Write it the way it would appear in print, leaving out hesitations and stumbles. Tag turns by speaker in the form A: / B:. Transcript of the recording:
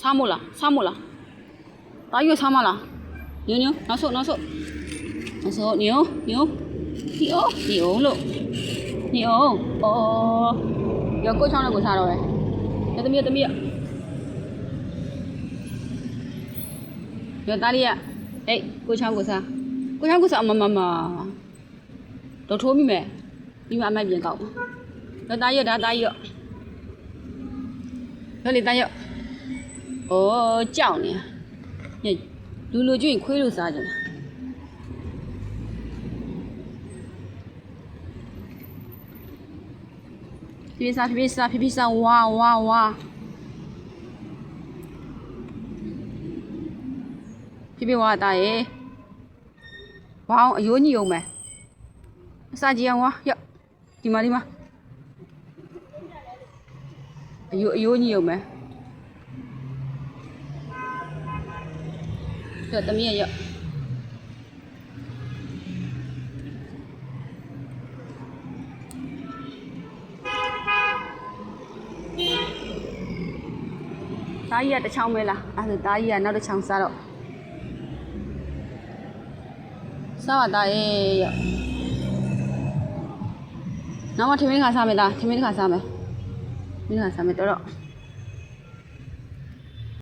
A: စားမို့လားစားမို့လားတာရွက်စားမလားညိုနောက်ဆုတ်နောက်ဆုတ်ညိုညိုလို့ညိုအော်ရောကိုချောင်းနဲ့ကိုစားတော့ပဲရသမီးရသားလေးရဟေးကိုချောင်းကိုစားမတော့ထိုးမိမယ်ဒီမှာအမိုက်ပြင်ကောက်ရသားရဒါသားရရလေသားရအော်ကြောက်နေလူကျွရင်ခွေးလို့စားကြတယ်ဖြည်းဖြည်းစားဝါဖြည်းဖြည်းဝါတာရေဝါအောင်အယိုးညိအောင်မယ်အစာကြည့်အောင်ဝါရောက်ဒီမှာအယိုးညိအောင်မယ်ရသမီးရတာကြီးကတစ်ချောင်းပဲလားအဲ့ဒါတာကြီးကနောက်တစ်ချောင်းစားတော့စားပါသားရဲ့နောက်မှထမင်းခါစားမယ်သားထမင်းခါစားမယ်တော်တော့